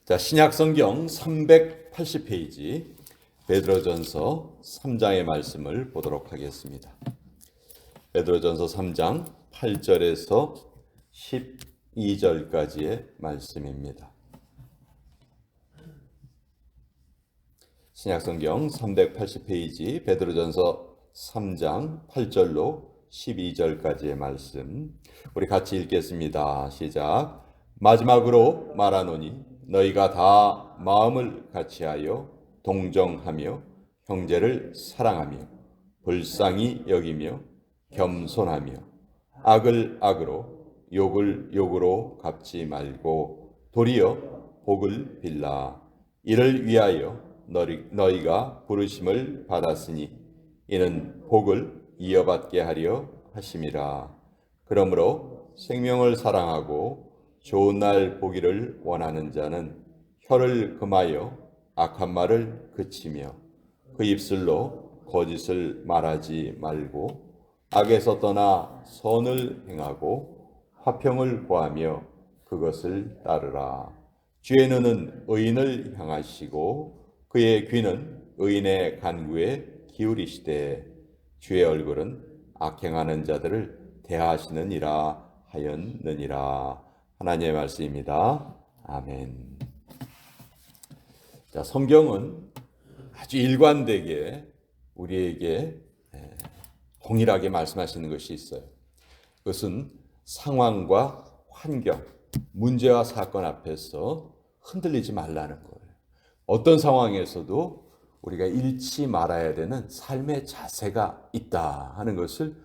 자, 신약성경 380페이지 베드로전서 3장의 말씀을 보도록 하겠습니다. 베드로전서 3장 8절에서 12절까지의 말씀입니다. 신약성경 380페이지 베드로전서 3장 8절로 12절까지의 말씀 우리 같이 읽겠습니다. 시작. 마지막으로 말하노니 너희가 다 마음을 같이하여 동정하며 형제를 사랑하며 불쌍히 여기며 겸손하며 악을 악으로 욕을 욕으로 갚지 말고 도리어 복을 빌라. 이를 위하여 너희가 부르심을 받았으니 이는 복을 이어받게 하려 하심이라. 그러므로 생명을 사랑하고 좋은 날 보기를 원하는 자는 혀를 금하여 악한 말을 그치며 그 입술로 거짓을 말하지 말고 악에서 떠나 선을 행하고 화평을 구하며 그것을 따르라. 주의 눈은 의인을 향하시고 그의 귀는 의인의 간구에 기울이시되 주의 얼굴은 악행하는 자들을 대하시느니라 하였느니라. 하나님의 말씀입니다. 아멘. 자, 성경은 아주 일관되게 우리에게 동일하게 말씀하시는 것이 있어요. 그것은 상황과 환경, 문제와 사건 앞에서 흔들리지 말라는 거예요. 어떤 상황에서도 우리가 잃지 말아야 되는 삶의 자세가 있다 하는 것을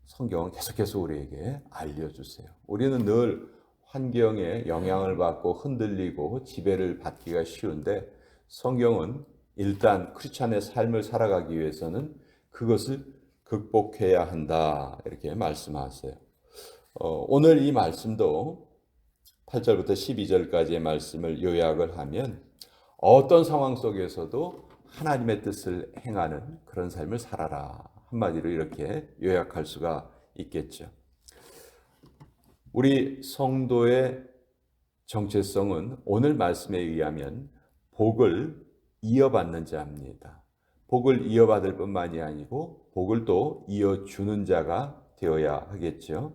성경은 계속해서 우리에게 알려주세요. 우리는 늘 환경에 영향을 받고 흔들리고 지배를 받기가 쉬운데 성경은 일단 크리스찬의 삶을 살아가기 위해서는 그것을 극복해야 한다 이렇게 말씀하세요. 오늘 이 말씀도 8절부터 12절까지의 말씀을 요약을 하면 어떤 상황 속에서도 하나님의 뜻을 행하는 그런 삶을 살아라. 한마디로 이렇게 요약할 수가 있겠죠. 우리 성도의 정체성은 오늘 말씀에 의하면 복을 이어받는 자입니다. 복을 이어받을 뿐만이 아니고 복을 또 이어주는 자가 되어야 하겠죠.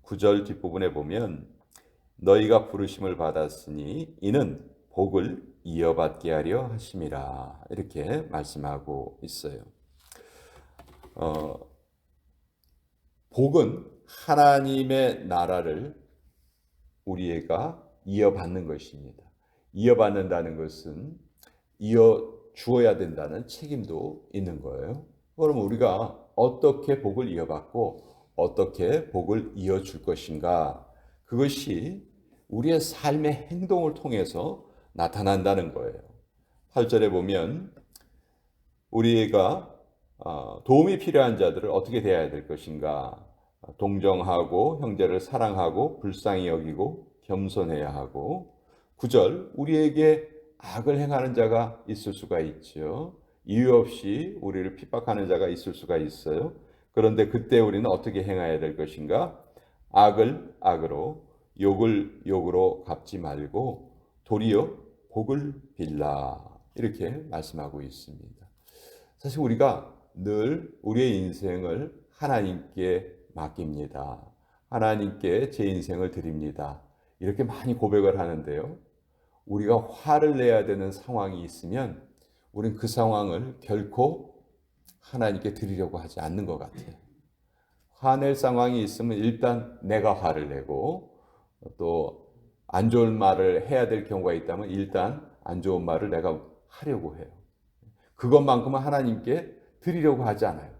9절 뒷부분에 보면 너희가 부르심을 받았으니 이는 복을 이어받게 하려 하심이라 이렇게 말씀하고 있어요. 복은 하나님의 나라를 우리가 이어받는 것입니다. 이어받는다는 것은 이어 주어야 된다는 책임도 있는 거예요. 그럼 우리가 어떻게 복을 이어받고 어떻게 복을 이어줄 것인가? 그것이 우리의 삶의 행동을 통해서 나타난다는 거예요. 8절에 보면 우리가 도움이 필요한 자들을 어떻게 대해야 될 것인가? 동정하고 형제를 사랑하고 불쌍히 여기고 겸손해야 하고 9절 우리에게 악을 행하는 자가 있을 수가 있죠. 이유 없이 우리를 핍박하는 자가 있을 수가 있어요. 그런데 그때 우리는 어떻게 행해야 될 것인가? 악을 악으로 욕을 욕으로 갚지 말고 도리어 복을 빌라 이렇게 말씀하고 있습니다. 사실 우리가 늘 우리의 인생을 하나님께 맡깁니다. 하나님께 제 인생을 드립니다. 이렇게 많이 고백을 하는데요. 우리가 화를 내야 되는 상황이 있으면 우리는 그 상황을 결코 하나님께 드리려고 하지 않는 것 같아요. 화낼 상황이 있으면 일단 내가 화를 내고 또 안 좋은 말을 해야 될 경우가 있다면 일단 안 좋은 말을 내가 하려고 해요. 그것만큼은 하나님께 드리려고 하지 않아요.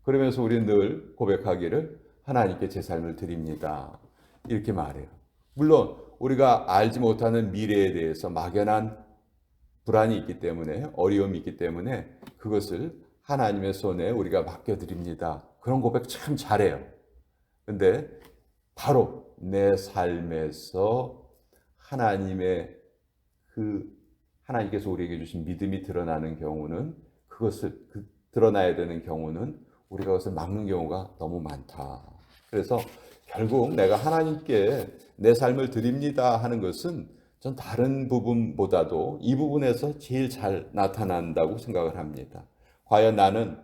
그러면서 우리는 늘 고백하기를 하나님께 제 삶을 드립니다. 이렇게 말해요. 물론 우리가 알지 못하는 미래에 대해서 막연한 불안이 있기 때문에 어려움이 있기 때문에 그것을 하나님의 손에 우리가 맡겨드립니다. 그런 고백 참 잘해요. 근데 바로 내 삶에서 하나님께서 우리에게 주신 믿음이 드러나는 경우는 드러나야 되는 경우는 우리가 그것을 막는 경우가 너무 많다. 그래서 결국 내가 하나님께 내 삶을 드립니다 하는 것은 전 다른 부분보다도 이 부분에서 제일 잘 나타난다고 생각을 합니다. 과연 나는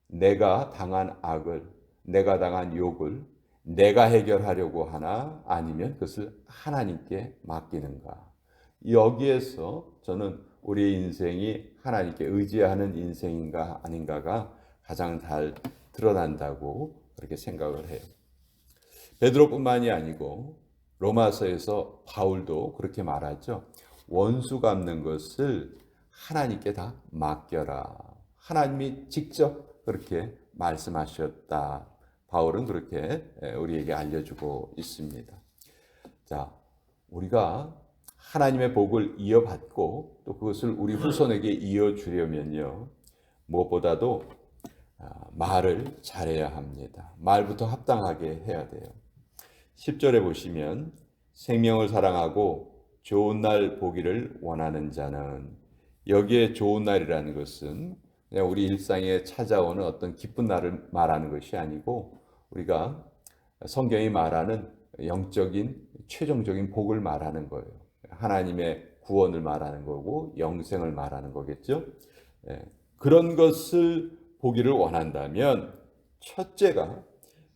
내가 당한 악을, 내가 당한 욕을 내가 해결하려고 하나 아니면 그것을 하나님께 맡기는가? 여기에서 저는 우리의 인생이 하나님께 의지하는 인생인가 아닌가가 가장 잘 드러난다고 그렇게 생각을 해요. 베드로뿐만이 아니고 로마서에서 바울도 그렇게 말하죠. 원수 갚는 것을 하나님께 다 맡겨라. 하나님이 직접 그렇게 말씀하셨다. 바울은 그렇게 우리에게 알려주고 있습니다. 자, 우리가 하나님의 복을 이어받고 또 그것을 우리 후손에게 이어주려면요. 무엇보다도 말을 잘해야 합니다. 말부터 합당하게 해야 돼요. 10절에 보시면 생명을 사랑하고 좋은 날 보기를 원하는 자는, 여기에 좋은 날이라는 것은 그냥 우리 일상에 찾아오는 어떤 기쁜 날을 말하는 것이 아니고 우리가 성경이 말하는 영적인 최종적인 복을 말하는 거예요. 하나님의 구원을 말하는 거고 영생을 말하는 거겠죠. 그런 것을 보기를 원한다면 첫째가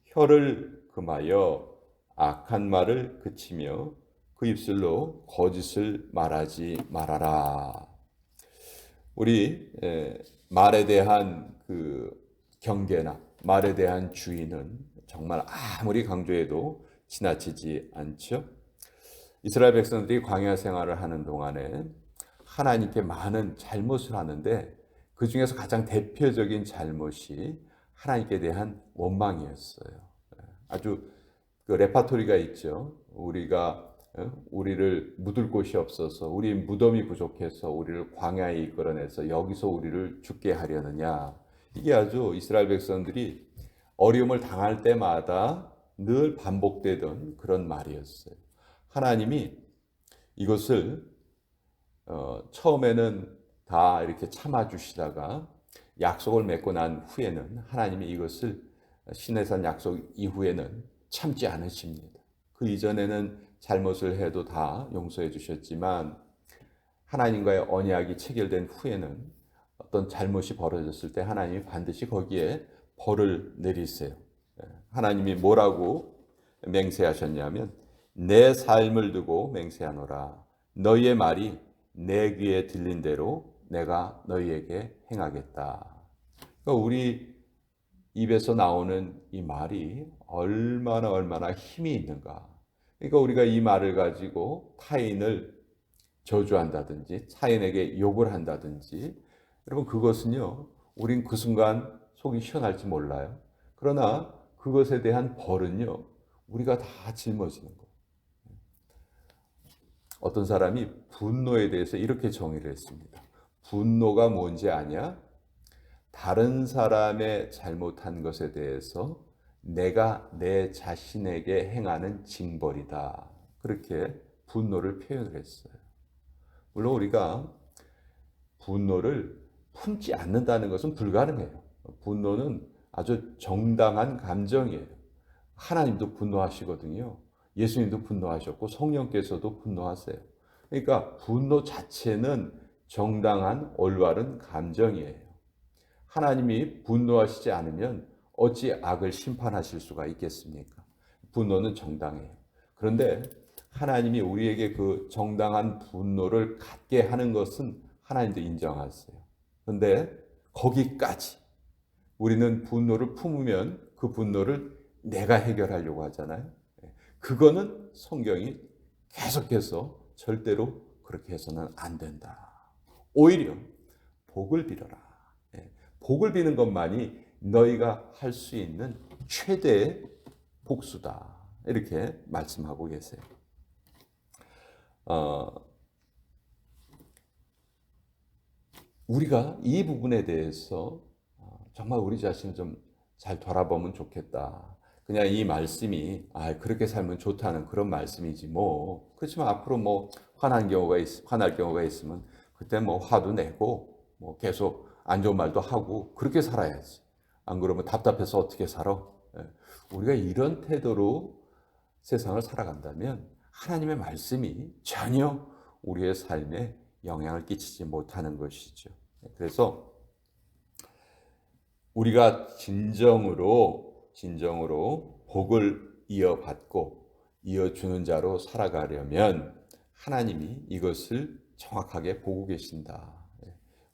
혀를 금하여 악한 말을 그치며 그 입술로 거짓을 말하지 말아라. 우리 말에 대한 그 경계나 말에 대한 주의는 정말 아무리 강조해도 지나치지 않죠. 이스라엘 백성들이 광야 생활을 하는 동안에 하나님께 많은 잘못을 하는데 그 중에서 가장 대표적인 잘못이 하나님께 대한 원망이었어요. 아주 그 레파토리가 있죠. 우리를 묻을 곳이 없어서, 우리 무덤이 부족해서 우리를 광야에 이끌어내서 여기서 우리를 죽게 하려느냐. 이게 아주 이스라엘 백성들이 어려움을 당할 때마다 늘 반복되던 그런 말이었어요. 하나님이 이것을 처음에는 다 이렇게 참아주시다가 약속을 맺고 난 후에는 하나님이 이것을 시내산 약속 이후에는 참지 않으십니다. 그 이전에는 잘못을 해도 다 용서해 주셨지만 하나님과의 언약이 체결된 후에는 어떤 잘못이 벌어졌을 때 하나님이 반드시 거기에 벌을 내리세요. 하나님이 뭐라고 맹세하셨냐면 내 삶을 두고 맹세하노라. 너희의 말이 내 귀에 들린 대로 내가 너희에게 행하겠다. 그러니까 우리 입에서 나오는 이 말이 얼마나 힘이 있는가. 그러니까 우리가 이 말을 가지고 타인을 저주한다든지 타인에게 욕을 한다든지, 여러분 그것은요, 우린 그 순간 속이 시원할지 몰라요. 그러나 그것에 대한 벌은요, 우리가 다 짊어지는 거예요. 어떤 사람이 분노에 대해서 이렇게 정의를 했습니다. 분노가 뭔지 아냐? 다른 사람의 잘못한 것에 대해서 내가 내 자신에게 행하는 징벌이다. 그렇게 분노를 표현을 했어요. 물론 우리가 분노를 품지 않는다는 것은 불가능해요. 분노는 아주 정당한 감정이에요. 하나님도 분노하시거든요. 예수님도 분노하셨고 성령께서도 분노하세요. 그러니까 분노 자체는 정당한 올바른 감정이에요. 하나님이 분노하시지 않으면 어찌 악을 심판하실 수가 있겠습니까? 분노는 정당해요. 그런데 하나님이 우리에게 그 정당한 분노를 갖게 하는 것은 하나님도 인정하세요. 그런데 거기까지 우리는 분노를 품으면 그 분노를 내가 해결하려고 하잖아요. 그거는 성경이 계속해서 절대로 그렇게 해서는 안 된다. 오히려 복을 빌어라. 복을 비는 것만이 너희가 할 수 있는 최대의 복수다. 이렇게 말씀하고 계세요. 우리가 이 부분에 대해서 정말 우리 자신을 좀 잘 돌아보면 좋겠다. 그냥 이 말씀이 그렇게 살면 좋다는 그런 말씀이지 뭐. 그렇지만 앞으로 뭐 화날 경우가 있으면 그때 뭐 화도 내고 뭐 계속 안 좋은 말도 하고 그렇게 살아야지. 안 그러면 답답해서 어떻게 살아? 우리가 이런 태도로 세상을 살아간다면 하나님의 말씀이 전혀 우리의 삶에 영향을 끼치지 못하는 것이죠. 그래서 우리가 진정으로 복을 이어받고 이어주는 자로 살아가려면 하나님이 이것을 정확하게 보고 계신다.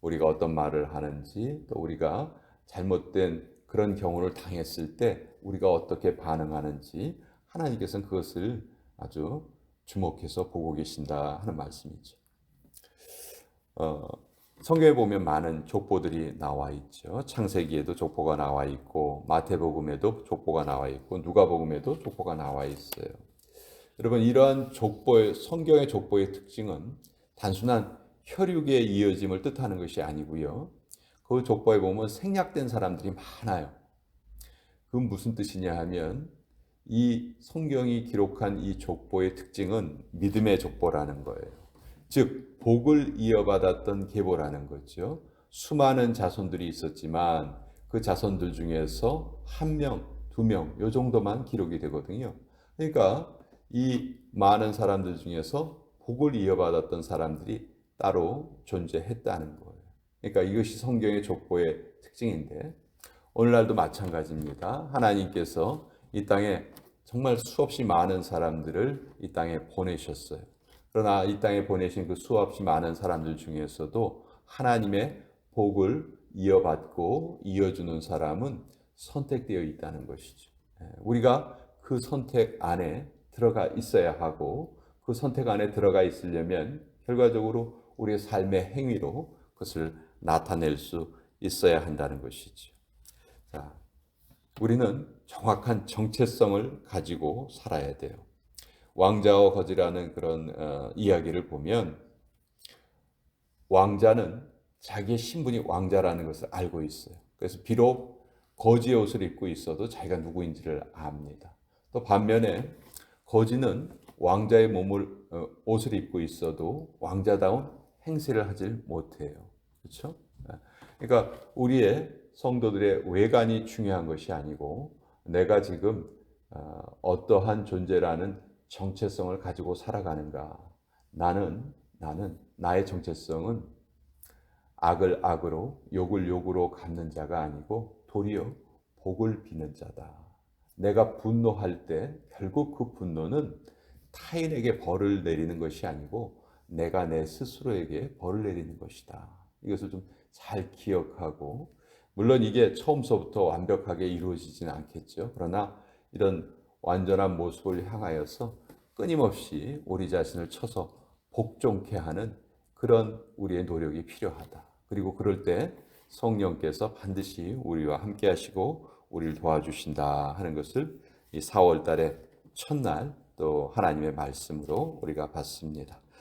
우리가 어떤 말을 하는지, 또 우리가 잘못된 그런 경우를 당했을 때 우리가 어떻게 반응하는지 하나님께서는 그것을 아주 주목해서 보고 계신다 하는 말씀이죠. 성경에 보면 많은 족보들이 나와 있죠. 창세기에도 족보가 나와 있고, 마태복음에도 족보가 나와 있고, 누가복음에도 족보가 나와 있어요. 여러분, 이러한 성경의 족보의 특징은 단순한 혈육의 이어짐을 뜻하는 것이 아니고요. 그 족보에 보면 생략된 사람들이 많아요. 그건 무슨 뜻이냐 하면 이 성경이 기록한 이 족보의 특징은 믿음의 족보라는 거예요. 즉 복을 이어받았던 계보라는 거죠. 수많은 자손들이 있었지만 그 자손들 중에서 한 명, 두 명, 요 정도만 기록이 되거든요. 그러니까 이 많은 사람들 중에서 복을 이어받았던 사람들이 따로 존재했다는 거예요. 그러니까 이것이 성경의 족보의 특징인데 오늘날도 마찬가지입니다. 하나님께서 이 땅에 정말 수없이 많은 사람들을 이 땅에 보내셨어요. 그러나 이 땅에 보내신 그 수없이 많은 사람들 중에서도 하나님의 복을 이어받고 이어주는 사람은 선택되어 있다는 것이죠. 우리가 그 선택 안에 들어가 있어야 하고 그 선택 안에 들어가 있으려면 결과적으로 우리의 삶의 행위로 그것을 나타낼 수 있어야 한다는 것이죠. 자, 우리는 정확한 정체성을 가지고 살아야 돼요. 왕자와 거지라는 그런 이야기를 보면 왕자는 자기의 신분이 왕자라는 것을 알고 있어요. 그래서 비록 거지의 옷을 입고 있어도 자기가 누구인지를 압니다. 또 반면에 거지는 왕자의 옷을 입고 있어도 왕자다운 행세를 하질 못해요. 그렇죠? 그러니까 우리의 성도들의 외관이 중요한 것이 아니고 내가 지금 어떠한 존재라는 정체성을 가지고 살아가는가. 나는 나의 정체성은 악을 악으로 욕을 욕으로 갚는 자가 아니고 도리어 복을 비는 자다. 내가 분노할 때 결국 그 분노는 타인에게 벌을 내리는 것이 아니고 내가 내 스스로에게 벌을 내리는 것이다. 이것을 좀 잘 기억하고 물론 이게 처음서부터 완벽하게 이루어지지는 않겠죠. 그러나 이런 완전한 모습을 향하여서 끊임없이 우리 자신을 쳐서 복종케 하는 그런 우리의 노력이 필요하다. 그리고 그럴 때 성령께서 반드시 우리와 함께 하시고 우리를 도와주신다 하는 것을 이 4월 달의 첫날 또 하나님의 말씀으로 우리가 봤습니다.